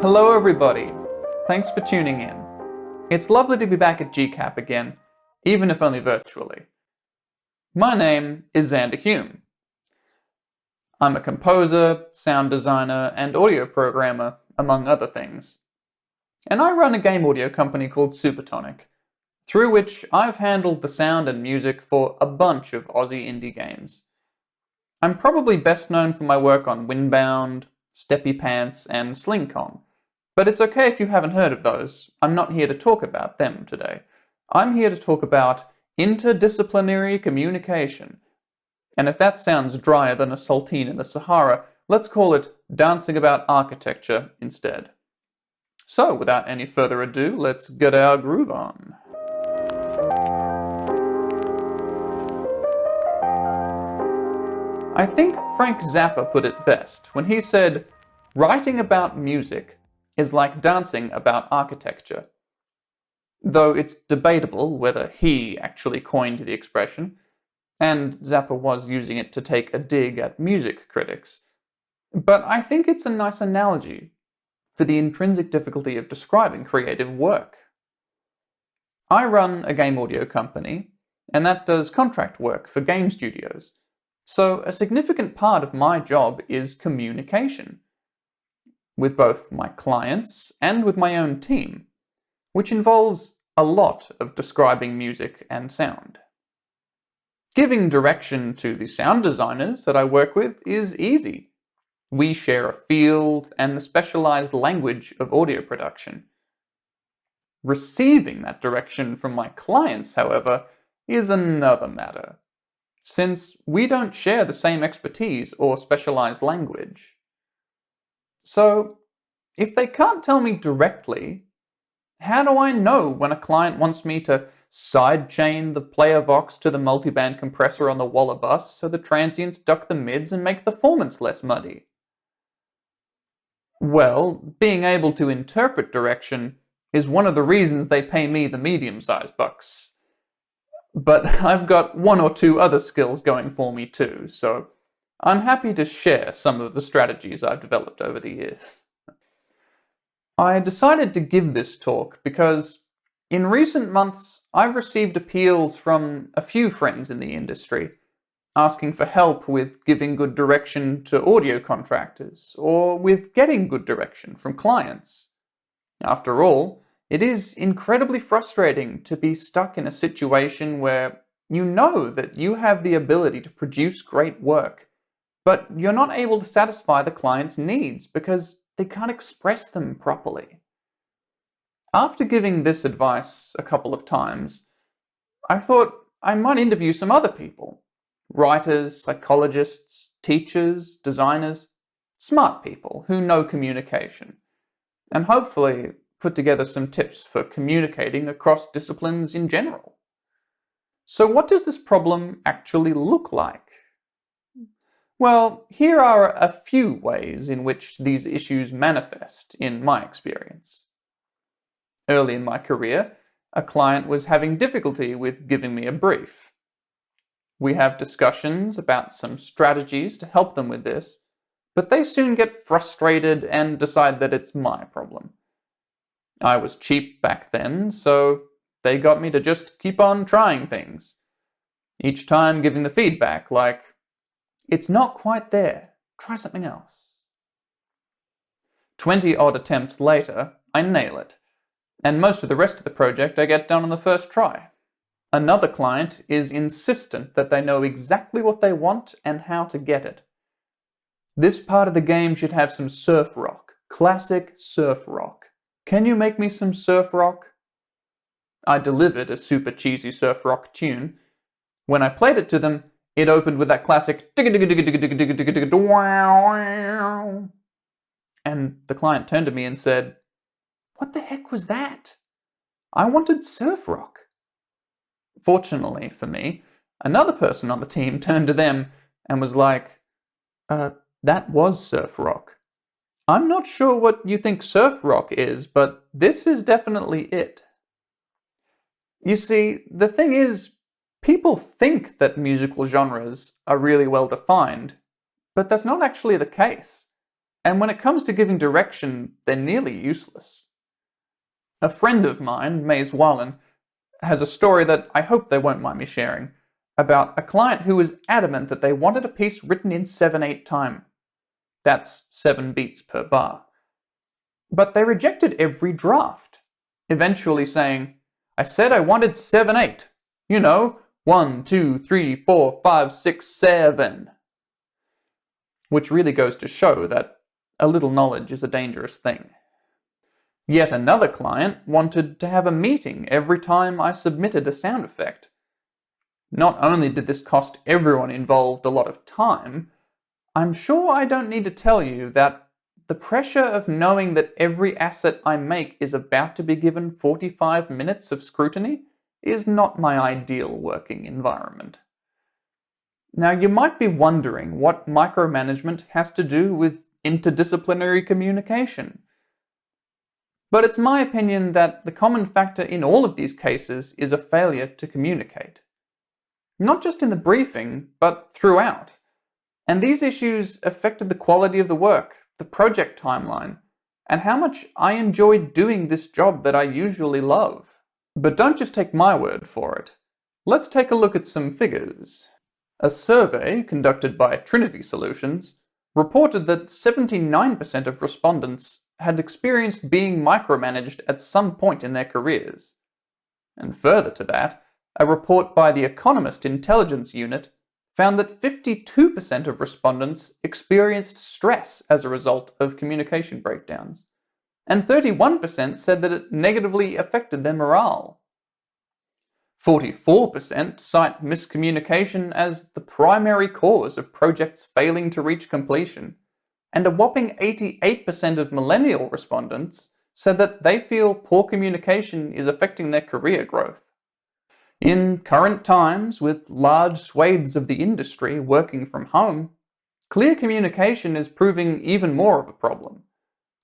Hello everybody, thanks for tuning in. It's lovely to be back at GCAP again, even if only virtually. My name is Xander Hume. I'm a composer, sound designer, and audio programmer, among other things. And I run a game audio company called Supertonic, through which I've handled the sound and music for a bunch of Aussie indie games. I'm probably best known for my work on Windbound, Steppy Pants, and Sling Kong, but it's okay if you haven't heard of those. I'm not here to talk about them today. I'm here to talk about interdisciplinary communication. And if that sounds drier than a saltine in the Sahara, let's call it dancing about architecture instead. So, without any further ado, let's get our groove on. I think Frank Zappa put it best when he said, "Writing about music is like dancing about architecture." Though it's debatable whether he actually coined the expression, and Zappa was using it to take a dig at music critics. But I think it's a nice analogy for the intrinsic difficulty of describing creative work. I run a game audio company, and that does contract work for game studios. So a significant part of my job is communication, with both my clients and with my own team, which involves a lot of describing music and sound. Giving direction to the sound designers that I work with is easy. We share a field and the specialized language of audio production. Receiving that direction from my clients, however, is another matter, since we don't share the same expertise or specialized language. So, if they can't tell me directly, how do I know when a client wants me to sidechain the player vox to the multiband compressor on the Walla bus so the transients duck the mids and make the performance less muddy? Well, being able to interpret direction is one of the reasons they pay me the medium-sized bucks. But I've got one or two other skills going for me too, so I'm happy to share some of the strategies I've developed over the years. I decided to give this talk because in recent months I've received appeals from a few friends in the industry asking for help with giving good direction to audio contractors or with getting good direction from clients. After all, it is incredibly frustrating to be stuck in a situation where you know that you have the ability to produce great work, but you're not able to satisfy the client's needs because they can't express them properly. After giving this advice a couple of times, I thought I might interview some other people. Writers, psychologists, teachers, designers, smart people who know communication, and hopefully put together some tips for communicating across disciplines in general. So what does this problem actually look like? Well, here are a few ways in which these issues manifest in my experience. Early in my career, a client was having difficulty with giving me a brief. We have discussions about some strategies to help them with this, but they soon get frustrated and decide that it's my problem. I was cheap back then, so they got me to just keep on trying things. Each time giving the feedback like, "It's not quite there, try something else." 20 odd attempts later, I nail it, and most of the rest of the project I get done on the first try. Another client is insistent that they know exactly what they want and how to get it. "This part of the game should have some surf rock, classic surf rock. Can you make me some surf rock?" I delivered a super cheesy surf rock tune. When I played it to them, it opened with that classic and the client turned to me and said, "What the heck was that? I wanted surf rock." Fortunately for me, another person on the team turned to them and was like, "That was surf rock. I'm not sure what you think surf rock is, but this is definitely it." You see, the thing is, people think that musical genres are really well defined, but that's not actually the case. and when it comes to giving direction, they're nearly useless. A friend of mine, Maze Wallen, has a story that I hope they won't mind me sharing, about a client who was adamant that they wanted a piece written in 7/8 time. That's 7 beats per bar. But they rejected every draft, eventually saying, "I said I wanted 7/8. You know, 1, 2, 3, 4, 5, 6, 7." Which really goes to show that a little knowledge is a dangerous thing. Yet another client wanted to have a meeting every time I submitted a sound effect. Not only did this cost everyone involved a lot of time, I'm sure I don't need to tell you that the pressure of knowing that every asset I make is about to be given 45 minutes of scrutiny is not my ideal working environment. Now, you might be wondering what micromanagement has to do with interdisciplinary communication. But it's my opinion that the common factor in all of these cases is a failure to communicate. Not just in the briefing, but throughout. And these issues affected the quality of the work, the project timeline, and how much I enjoyed doing this job that I usually love. But don't just take my word for it. Let's take a look at some figures. A survey conducted by Trinity Solutions reported that 79% of respondents had experienced being micromanaged at some point in their careers. And further to that, a report by the Economist Intelligence Unit found that 52% of respondents experienced stress as a result of communication breakdowns, and 31% said that it negatively affected their morale. 44% cite miscommunication as the primary cause of projects failing to reach completion, and a whopping 88% of millennial respondents said that they feel poor communication is affecting their career growth. In current times, with large swathes of the industry working from home, clear communication is proving even more of a problem.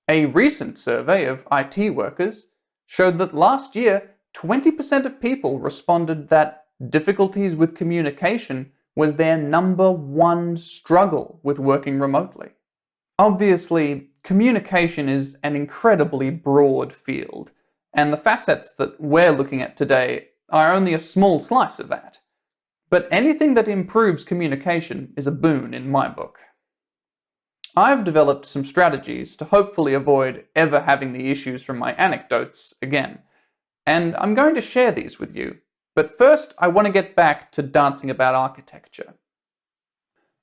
A recent survey of IT workers showed that last year, 20% of people responded that difficulties with communication was their number one struggle with working remotely. Obviously, communication is an incredibly broad field, and the facets that we're looking at today are only a small slice of that. But anything that improves communication is a boon in my book. I've developed some strategies to hopefully avoid ever having the issues from my anecdotes again, and I'm going to share these with you. But first, I want to get back to dancing about architecture.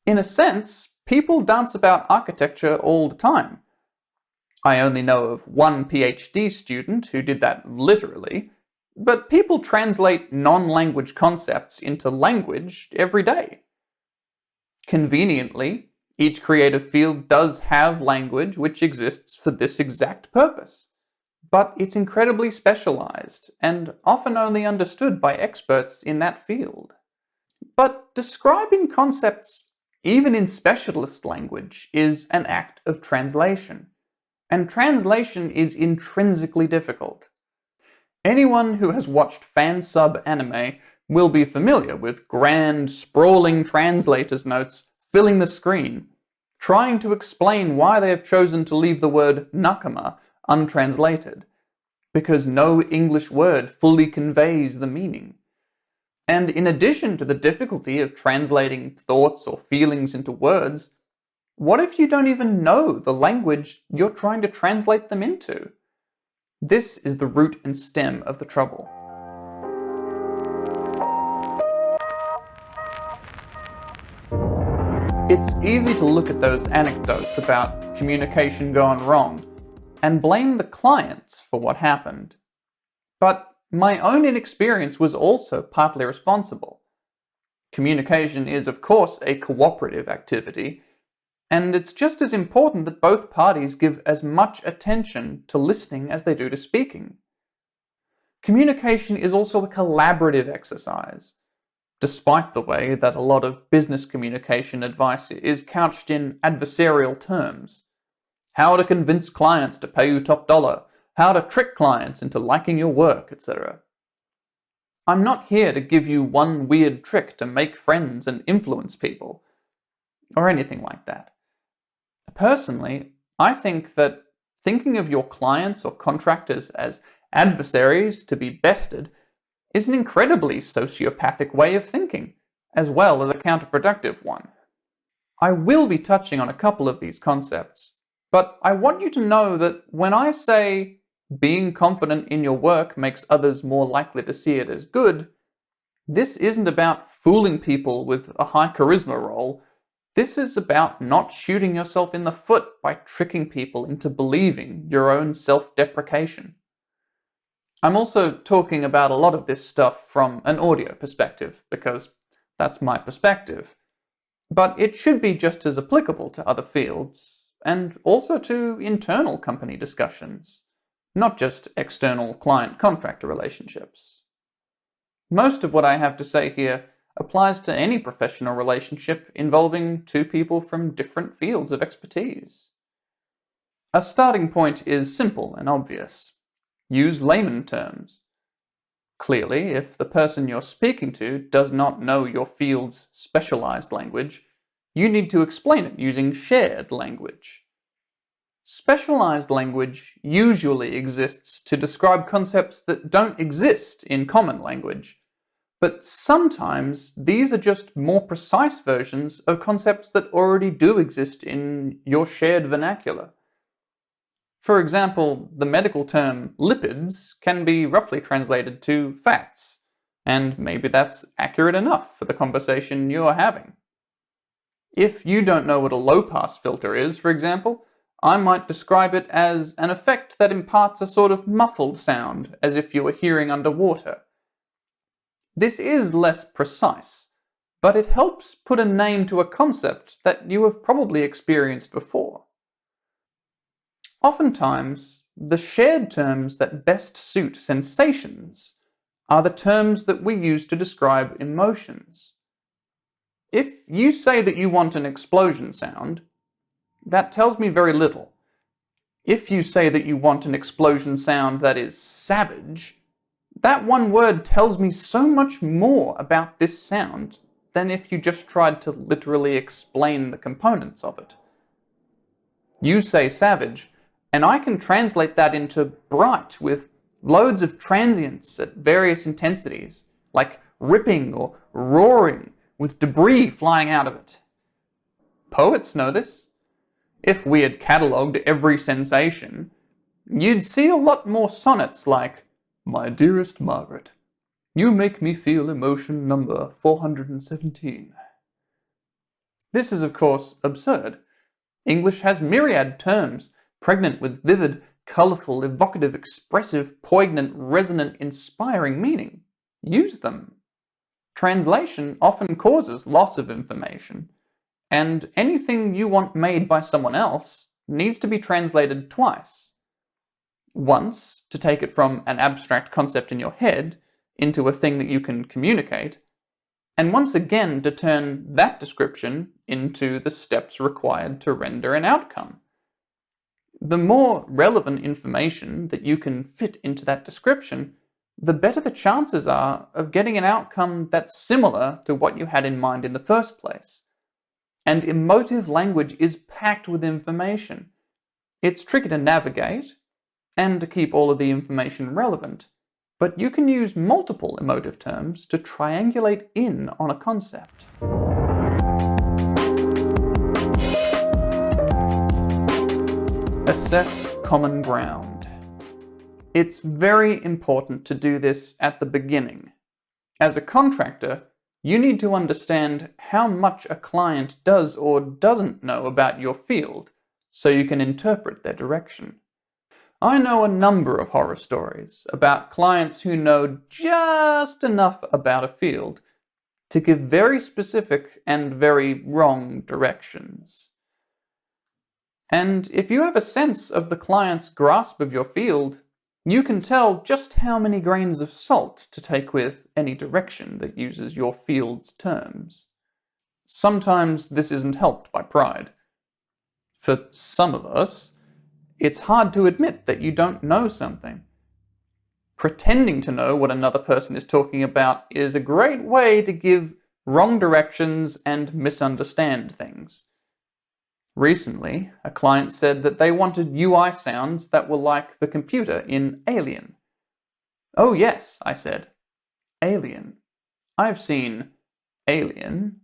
In a sense, people dance about architecture all the time. I only know of one PhD student who did that literally, but people translate non-language concepts into language every day. Conveniently, each creative field does have language which exists for this exact purpose, but it's incredibly specialized and often only understood by experts in that field. But describing concepts, even in specialist language, is an act of translation, and translation is intrinsically difficult. Anyone who has watched fan-sub anime will be familiar with grand, sprawling translators' notes filling the screen, trying to explain why they have chosen to leave the word nakama untranslated, because no English word fully conveys the meaning. And in addition to the difficulty of translating thoughts or feelings into words, what if you don't even know the language you're trying to translate them into? This is the root and stem of the trouble. It's easy to look at those anecdotes about communication gone wrong and blame the clients for what happened. But my own inexperience was also partly responsible. Communication is, of course, a cooperative activity, and it's just as important that both parties give as much attention to listening as they do to speaking. Communication is also a collaborative exercise, despite the way that a lot of business communication advice is couched in adversarial terms. How to convince clients to pay you top dollar, how to trick clients into liking your work, etc. I'm not here to give you one weird trick to make friends and influence people, or anything like that. Personally, I think that thinking of your clients or contractors as adversaries to be bested is an incredibly sociopathic way of thinking, as well as a counterproductive one. I will be touching on a couple of these concepts, but I want you to know that when I say being confident in your work makes others more likely to see it as good, this isn't about fooling people with a high charisma role. This is about not shooting yourself in the foot by tricking people into believing your own self-deprecation. I'm also talking about a lot of this stuff from an audio perspective, because that's my perspective. But it should be just as applicable to other fields, and also to internal company discussions, not just external client-contractor relationships. Most of what I have to say here applies to any professional relationship involving two people from different fields of expertise. A starting point is simple and obvious. Use layman terms. Clearly, if the person you're speaking to does not know your field's specialized language, you need to explain it using shared language. Specialized language usually exists to describe concepts that don't exist in common language, but sometimes these are just more precise versions of concepts that already do exist in your shared vernacular. For example, the medical term lipids can be roughly translated to fats, and maybe that's accurate enough for the conversation you're having. If you don't know what a low-pass filter is, for example, I might describe it as an effect that imparts a sort of muffled sound, as if you were hearing underwater. This is less precise, but it helps put a name to a concept that you have probably experienced before. Oftentimes, the shared terms that best suit sensations are the terms that we use to describe emotions. If you say that you want an explosion sound, that tells me very little. If you say that you want an explosion sound that is savage, that one word tells me so much more about this sound than if you just tried to literally explain the components of it. You say savage, and I can translate that into bright with loads of transients at various intensities, like ripping or roaring with debris flying out of it. Poets know this. If we had catalogued every sensation, you'd see a lot more sonnets like, "My dearest Margaret, you make me feel emotion number 417. This is, of course, absurd. English has myriad terms, pregnant with vivid, colourful, evocative, expressive, poignant, resonant, inspiring meaning. Use them. Translation often causes loss of information, and anything you want made by someone else needs to be translated twice. Once, to take it from an abstract concept in your head into a thing that you can communicate, and once again to turn that description into the steps required to render an outcome. The more relevant information that you can fit into that description, the better the chances are of getting an outcome that's similar to what you had in mind in the first place. And emotive language is packed with information. It's tricky to navigate, and to keep all of the information relevant, but you can use multiple emotive terms to triangulate in on a concept. Assess common ground. It's very important to do this at the beginning. As a contractor, you need to understand how much a client does or doesn't know about your field, so you can interpret their direction. I know a number of horror stories about clients who know just enough about a field to give very specific and very wrong directions. And if you have a sense of the client's grasp of your field, you can tell just how many grains of salt to take with any direction that uses your field's terms. Sometimes this isn't helped by pride. For some of us, it's hard to admit that you don't know something. Pretending to know what another person is talking about is a great way to give wrong directions and misunderstand things. Recently, a client said that they wanted UI sounds that were like the computer in Alien. Oh yes, I said. Alien. I've seen Alien.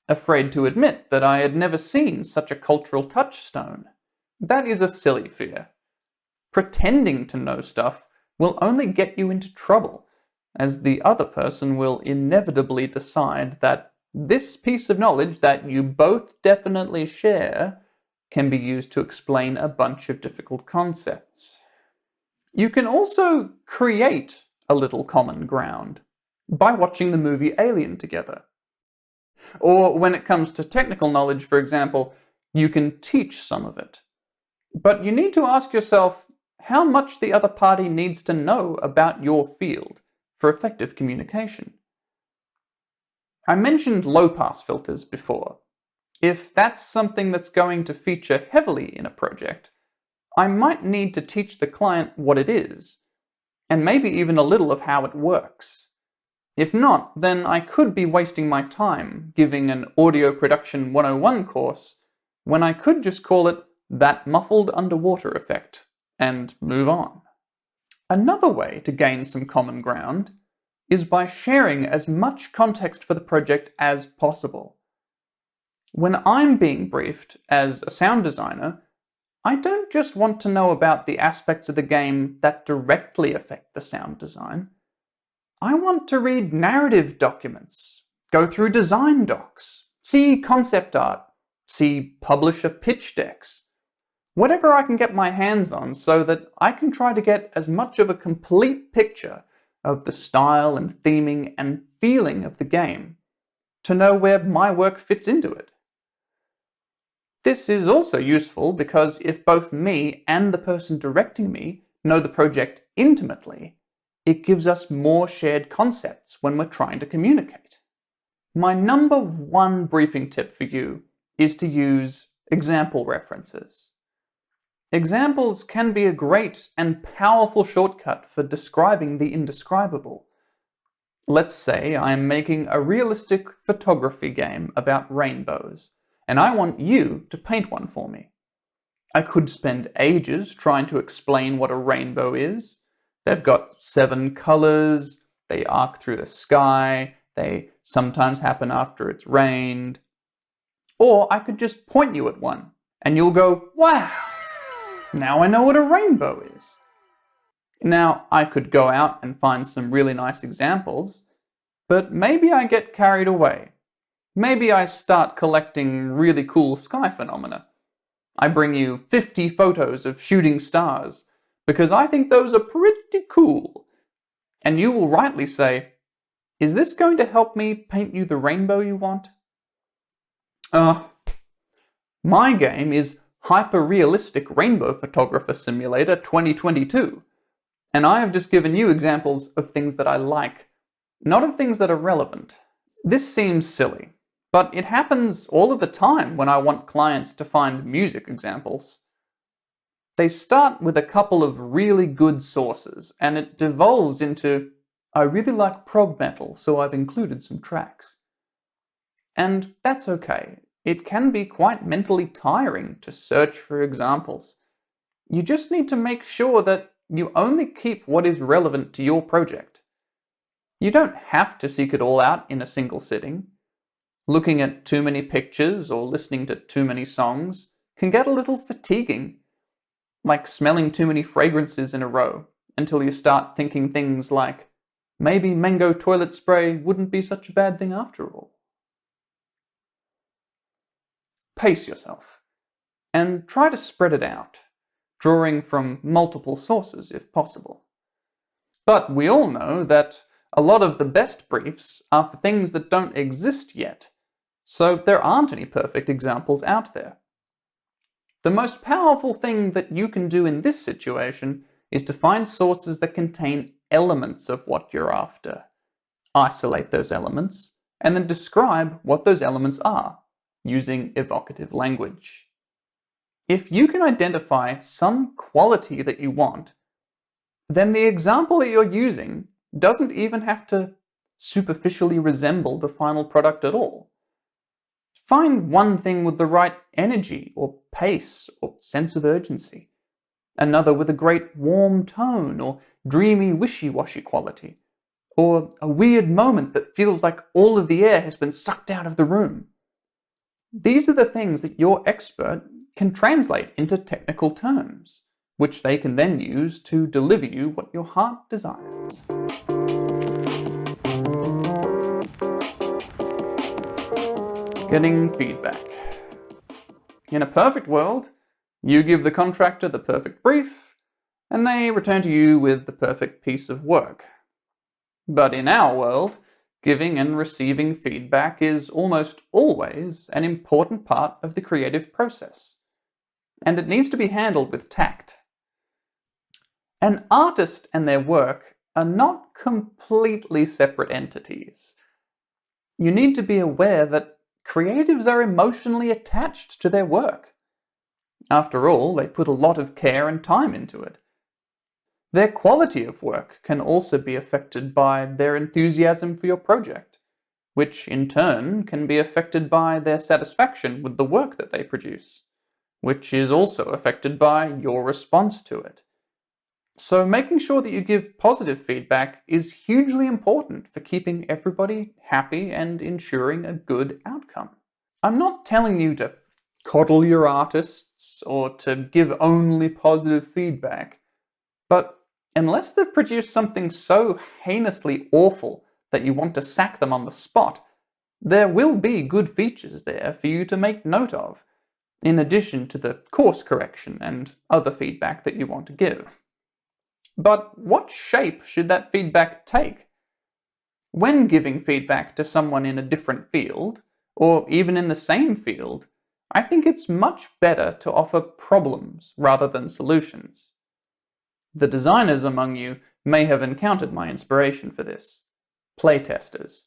Afraid to admit that I had never seen such a cultural touchstone. That is a silly fear. Pretending to know stuff will only get you into trouble, as the other person will inevitably decide that this piece of knowledge that you both definitely share can be used to explain a bunch of difficult concepts. You can also create a little common ground by watching the movie Alien together. Or when it comes to technical knowledge, for example, you can teach some of it. But you need to ask yourself how much the other party needs to know about your field for effective communication. I mentioned low-pass filters before. If that's something that's going to feature heavily in a project, I might need to teach the client what it is, and maybe even a little of how it works. If not, then I could be wasting my time giving an Audio Production 101 course when I could just call it that muffled underwater effect and move on. Another way to gain some common ground is by sharing as much context for the project as possible. When I'm being briefed as a sound designer, I don't just want to know about the aspects of the game that directly affect the sound design. I want to read narrative documents, go through design docs, see concept art, see publisher pitch decks, whatever I can get my hands on so that I can try to get as much of a complete picture of the style and theming and feeling of the game to know where my work fits into it. This is also useful because if both me and the person directing me know the project intimately, it gives us more shared concepts when we're trying to communicate. My number one briefing tip for you is to use example references. Examples can be a great and powerful shortcut for describing the indescribable. Let's say I'm making a realistic photography game about rainbows, and I want you to paint one for me. I could spend ages trying to explain what a rainbow is. They've got 7 colors, they arc through the sky, they sometimes happen after it's rained. Or I could just point you at one, and you'll go, wow! Now I know what a rainbow is. Now, I could go out and find some really nice examples, but maybe I get carried away. Maybe I start collecting really cool sky phenomena. I bring you 50 photos of shooting stars, because I think those are pretty cool. And you will rightly say, is this going to help me paint you the rainbow you want? My game is Hyper-Realistic Rainbow Photographer Simulator 2022, and I have just given you examples of things that I like, not of things that are relevant. This seems silly, but it happens all of the time when I want clients to find music examples. They start with a couple of really good sources, and it devolves into, I really like prog metal, so I've included some tracks. And that's okay. It can be quite mentally tiring to search for examples. You just need to make sure that you only keep what is relevant to your project. You don't have to seek it all out in a single sitting. Looking at too many pictures or listening to too many songs can get a little fatiguing, like smelling too many fragrances in a row until you start thinking things like, maybe mango toilet spray wouldn't be such a bad thing after all. Pace yourself, and try to spread it out, drawing from multiple sources if possible. But we all know that a lot of the best briefs are for things that don't exist yet, so there aren't any perfect examples out there. The most powerful thing that you can do in this situation is to find sources that contain elements of what you're after. Isolate those elements, and then describe what those elements are, using evocative language. If you can identify some quality that you want, then the example that you're using doesn't even have to superficially resemble the final product at all. Find one thing with the right energy or pace or sense of urgency, another with a great warm tone or dreamy wishy-washy quality, or a weird moment that feels like all of the air has been sucked out of the room. These are the things that your expert can translate into technical terms, which they can then use to deliver you what your heart desires. Getting feedback. In a perfect world, you give the contractor the perfect brief, and they return to you with the perfect piece of work. But in our world, giving and receiving feedback is almost always an important part of the creative process, and it needs to be handled with tact. An artist and their work are not completely separate entities. You need to be aware that creatives are emotionally attached to their work. After all, they put a lot of care and time into it. Their quality of work can also be affected by their enthusiasm for your project, which in turn can be affected by their satisfaction with the work that they produce, which is also affected by your response to it. So making sure that you give positive feedback is hugely important for keeping everybody happy and ensuring a good outcome. I'm not telling you to coddle your artists or to give only positive feedback, but unless they've produced something so heinously awful that you want to sack them on the spot, there will be good features there for you to make note of, in addition to the course correction and other feedback that you want to give. But what shape should that feedback take? When giving feedback to someone in a different field, or even in the same field, I think it's much better to offer problems rather than solutions. The designers among you may have encountered my inspiration for this. Playtesters.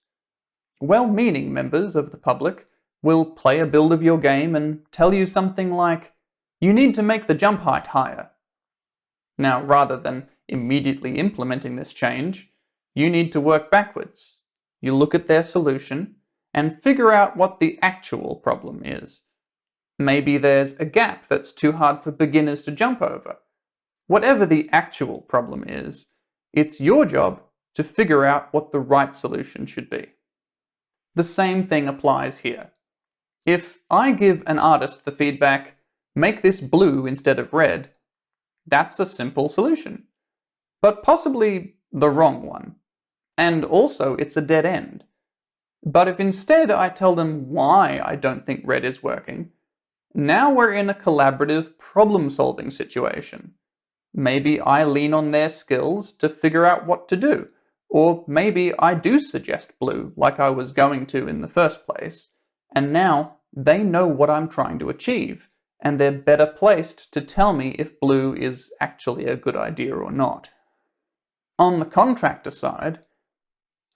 Well-meaning members of the public will play a build of your game and tell you something like, "You need to make the jump height higher." Now, rather than immediately implementing this change, you need to work backwards. You look at their solution and figure out what the actual problem is. Maybe there's a gap that's too hard for beginners to jump over. Whatever the actual problem is, it's your job to figure out what the right solution should be. The same thing applies here. If I give an artist the feedback, "Make this blue instead of red," that's a simple solution, but possibly the wrong one. And also it's a dead end. But if instead I tell them why I don't think red is working, now we're in a collaborative problem-solving situation. Maybe I lean on their skills to figure out what to do, or maybe I do suggest blue like I was going to in the first place, and now they know what I'm trying to achieve, and they're better placed to tell me if blue is actually a good idea or not. On the contractor side,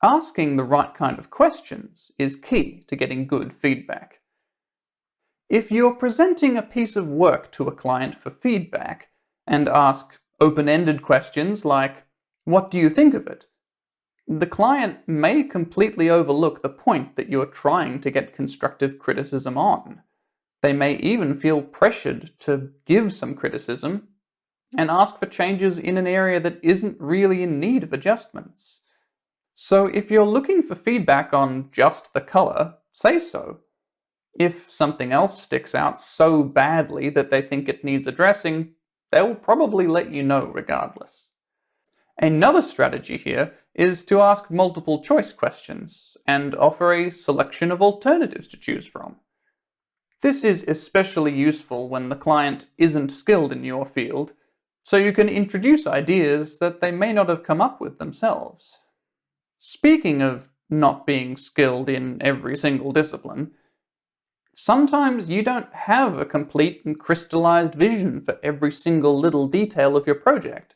asking the right kind of questions is key to getting good feedback. If you're presenting a piece of work to a client for feedback and ask open-ended questions like, "What do you think of it?" the client may completely overlook the point that you're trying to get constructive criticism on. They may even feel pressured to give some criticism and ask for changes in an area that isn't really in need of adjustments. So if you're looking for feedback on just the color, say so. If something else sticks out so badly that they think it needs addressing, they'll probably let you know regardless. Another strategy here is to ask multiple choice questions and offer a selection of alternatives to choose from. This is especially useful when the client isn't skilled in your field, so you can introduce ideas that they may not have come up with themselves. Speaking of not being skilled in every single discipline, sometimes you don't have a complete and crystallized vision for every single little detail of your project.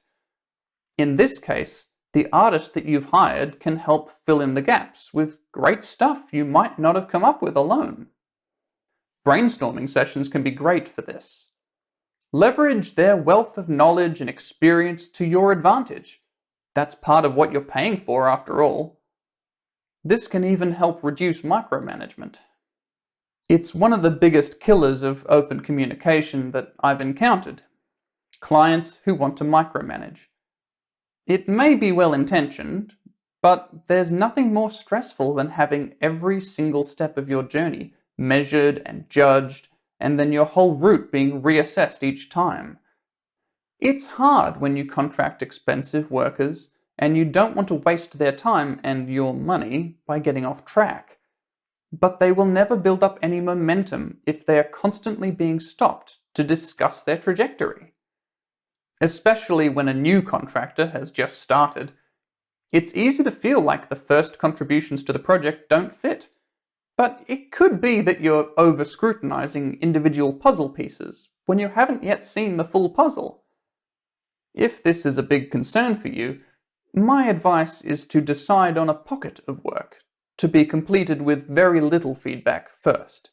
In this case, the artist that you've hired can help fill in the gaps with great stuff you might not have come up with alone. Brainstorming sessions can be great for this. Leverage their wealth of knowledge and experience to your advantage. That's part of what you're paying for after all. This can even help reduce micromanagement. It's one of the biggest killers of open communication that I've encountered. Clients who want to micromanage. It may be well-intentioned, but there's nothing more stressful than having every single step of your journey measured and judged, and then your whole route being reassessed each time. It's hard when you contract expensive workers and you don't want to waste their time and your money by getting off track. But they will never build up any momentum if they are constantly being stopped to discuss their trajectory. Especially when a new contractor has just started, it's easy to feel like the first contributions to the project don't fit. But it could be that you're over-scrutinizing individual puzzle pieces when you haven't yet seen the full puzzle. If this is a big concern for you, my advice is to decide on a pocket of work to be completed with very little feedback first.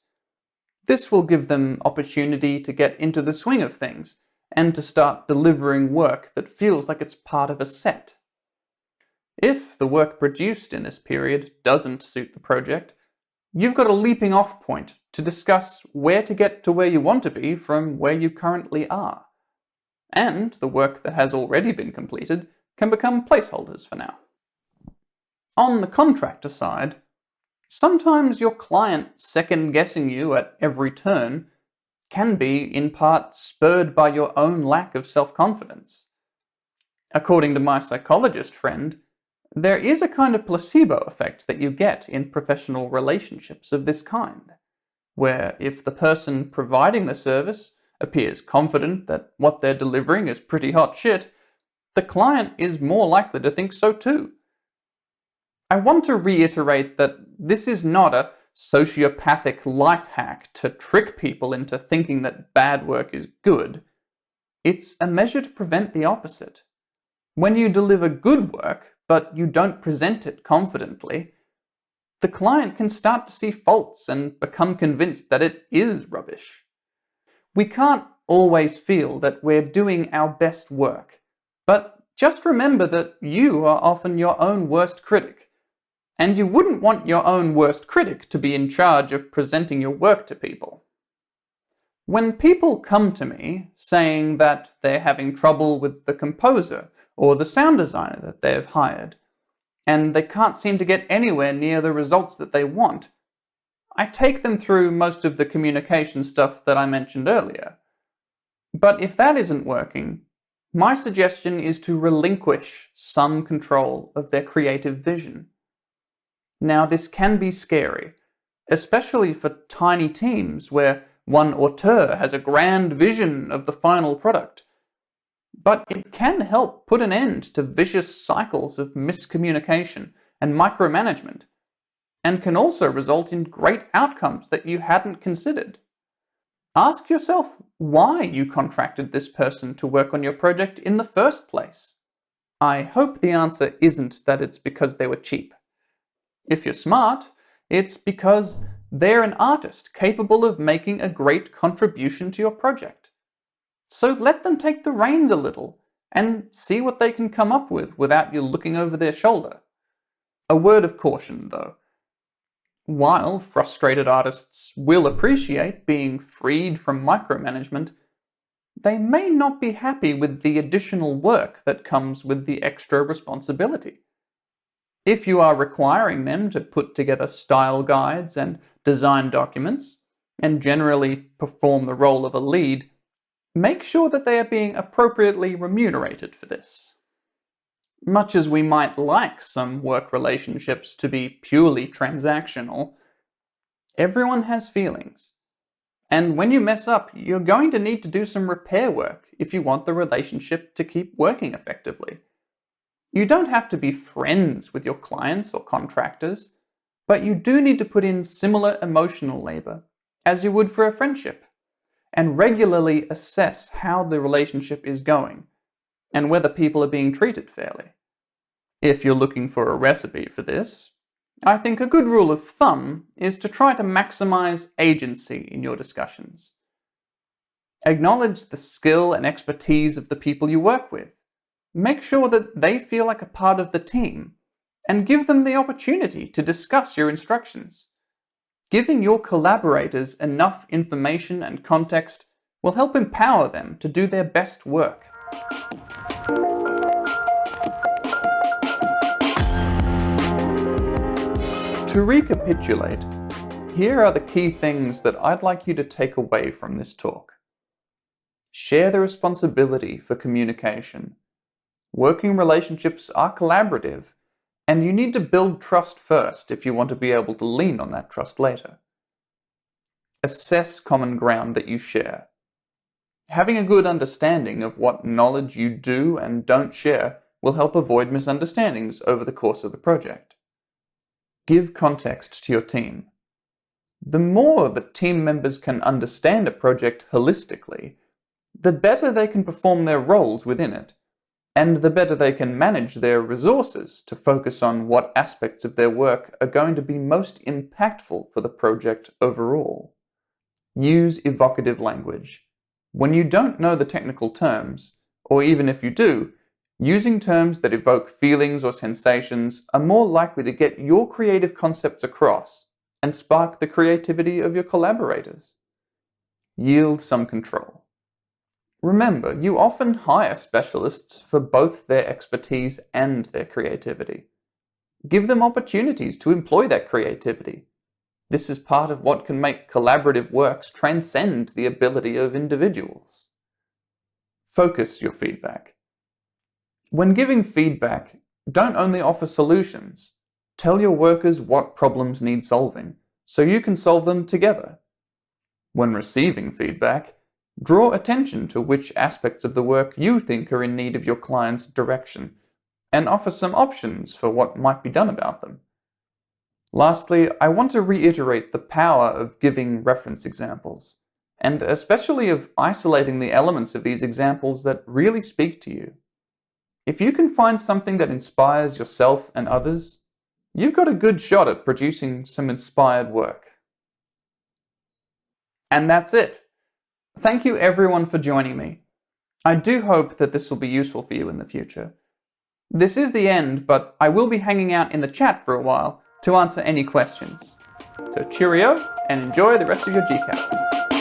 This will give them opportunity to get into the swing of things and to start delivering work that feels like it's part of a set. If the work produced in this period doesn't suit the project, you've got a leaping off point to discuss where to get to where you want to be from where you currently are. And the work that has already been completed can become placeholders for now. On the contractor side, sometimes your client second-guessing you at every turn can be, in part, spurred by your own lack of self-confidence. According to my psychologist friend, there is a kind of placebo effect that you get in professional relationships of this kind, where if the person providing the service appears confident that what they're delivering is pretty hot shit, the client is more likely to think so too. I want to reiterate that this is not a sociopathic life hack to trick people into thinking that bad work is good. It's a measure to prevent the opposite. When you deliver good work, but you don't present it confidently, the client can start to see faults and become convinced that it is rubbish. We can't always feel that we're doing our best work, but just remember that you are often your own worst critic. And you wouldn't want your own worst critic to be in charge of presenting your work to people. When people come to me saying that they're having trouble with the composer or the sound designer that they've hired, and they can't seem to get anywhere near the results that they want, I take them through most of the communication stuff that I mentioned earlier. But if that isn't working, my suggestion is to relinquish some control of their creative vision. Now, this can be scary, especially for tiny teams where one auteur has a grand vision of the final product. But it can help put an end to vicious cycles of miscommunication and micromanagement, and can also result in great outcomes that you hadn't considered. Ask yourself why you contracted this person to work on your project in the first place. I hope the answer isn't that it's because they were cheap. If you're smart, it's because they're an artist capable of making a great contribution to your project. So let them take the reins a little and see what they can come up with without you looking over their shoulder. A word of caution, though. While frustrated artists will appreciate being freed from micromanagement, they may not be happy with the additional work that comes with the extra responsibility. If you are requiring them to put together style guides and design documents, and generally perform the role of a lead, make sure that they are being appropriately remunerated for this. Much as we might like some work relationships to be purely transactional, everyone has feelings. And when you mess up, you're going to need to do some repair work if you want the relationship to keep working effectively. You don't have to be friends with your clients or contractors, but you do need to put in similar emotional labor as you would for a friendship, and regularly assess how the relationship is going and whether people are being treated fairly. If you're looking for a recipe for this, I think a good rule of thumb is to try to maximize agency in your discussions. Acknowledge the skill and expertise of the people you work with. Make sure that they feel like a part of the team, and give them the opportunity to discuss your instructions. Giving your collaborators enough information and context will help empower them to do their best work. To recapitulate, here are the key things that I'd like you to take away from this talk. Share the responsibility for communication. Working relationships are collaborative, and you need to build trust first if you want to be able to lean on that trust later. Assess common ground that you share. Having a good understanding of what knowledge you do and don't share will help avoid misunderstandings over the course of the project. Give context to your team. The more that team members can understand a project holistically, the better they can perform their roles within it, and the better they can manage their resources to focus on what aspects of their work are going to be most impactful for the project overall. Use evocative language. When you don't know the technical terms, or even if you do, using terms that evoke feelings or sensations are more likely to get your creative concepts across and spark the creativity of your collaborators. Yield some control. Remember, you often hire specialists for both their expertise and their creativity. Give them opportunities to employ that creativity. This is part of what can make collaborative works transcend the ability of individuals. Focus your feedback. When giving feedback, don't only offer solutions. Tell your workers what problems need solving, so you can solve them together. When receiving feedback, draw attention to which aspects of the work you think are in need of your client's direction, and offer some options for what might be done about them. Lastly, I want to reiterate the power of giving reference examples, and especially of isolating the elements of these examples that really speak to you. If you can find something that inspires yourself and others, you've got a good shot at producing some inspired work. And that's it. Thank you everyone for joining me. I do hope that this will be useful for you in the future. This is the end, but I will be hanging out in the chat for a while to answer any questions. So cheerio and enjoy the rest of your GCAP.